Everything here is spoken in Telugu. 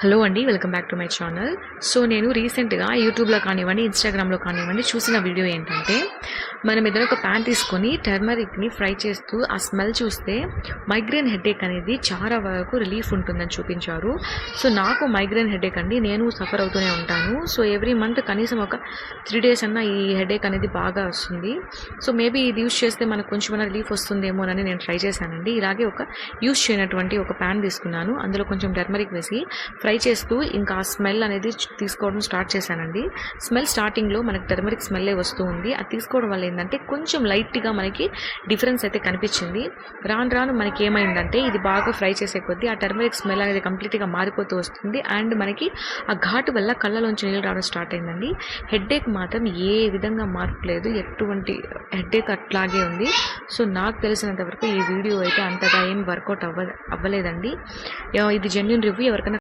హలో అండి, welcome back to my channel. So నేను రీసెంట్గా యూట్యూబ్లో కానివ్వండి, ఇన్స్టాగ్రామ్లో కానివ్వండి చూసిన వీడియో ఏంటంటే, మనం ఏదైనా ఒక ప్యాన్ తీసుకొని టర్మరిక్ని ఫ్రై చేస్తూ ఆ స్మెల్ చూస్తే మైగ్రేన్ హెడేక్ అనేది చాలా వరకు రిలీఫ్ ఉంటుందని చూపించారు. సో నాకు మైగ్రేన్ హెడేక్ అండి, నేను సఫర్ అవుతూనే ఉంటాను. సో ఎవ్రీ మంత్ కనీసం ఒక 3 days అన్నా ఈ హెడేక్ అనేది బాగా వస్తుంది. సో మేబీ ఇది యూస్ చేస్తే మనకు కొంచెం రిలీఫ్ వస్తుందేమోనని నేను ట్రై చేశానండి. ఇలాగే ఒక యూస్ చేయనటువంటి ఒక ప్యాన్ తీసుకున్నాను, అందులో కొంచెం టర్మరిక్ వేసి ఫ్రై చేస్తూ ఇంకా ఆ స్మెల్ అనేది తీసుకోవడం స్టార్ట్ చేశానండి. స్మెల్ స్టార్టింగ్లో మనకి టర్మరిక్ స్మెల్లే వస్తూ ఉంది. అది తీసుకోవడం వల్ల ఏంటంటే కొంచెం లైట్గా మనకి డిఫరెన్స్ అయితే కనిపించింది. రాను రాను మనకి ఏమైందంటే ఇది బాగా ఫ్రై చేసే కొద్దీ ఆ టర్మరిక్ స్మెల్ అనేది కంప్లీట్గా మారిపోతూ వస్తుంది. అండ్ మనకి ఆ ఘాటు వల్ల కళ్ళలోంచి నీళ్ళు రావడం స్టార్ట్ అయిందండి. హెడేక్ మాత్రం ఏ విధంగా మార్పు లేదు, ఎటువంటి హెడేక్ అట్లాగే ఉంది. సో నాకు తెలిసినంత వరకు ఈ వీడియో అయితే అంతగా ఏం వర్కౌట్ అవ్వలేదండి. ఇది జెన్యూన్ రివ్యూ. ఎవరికైనా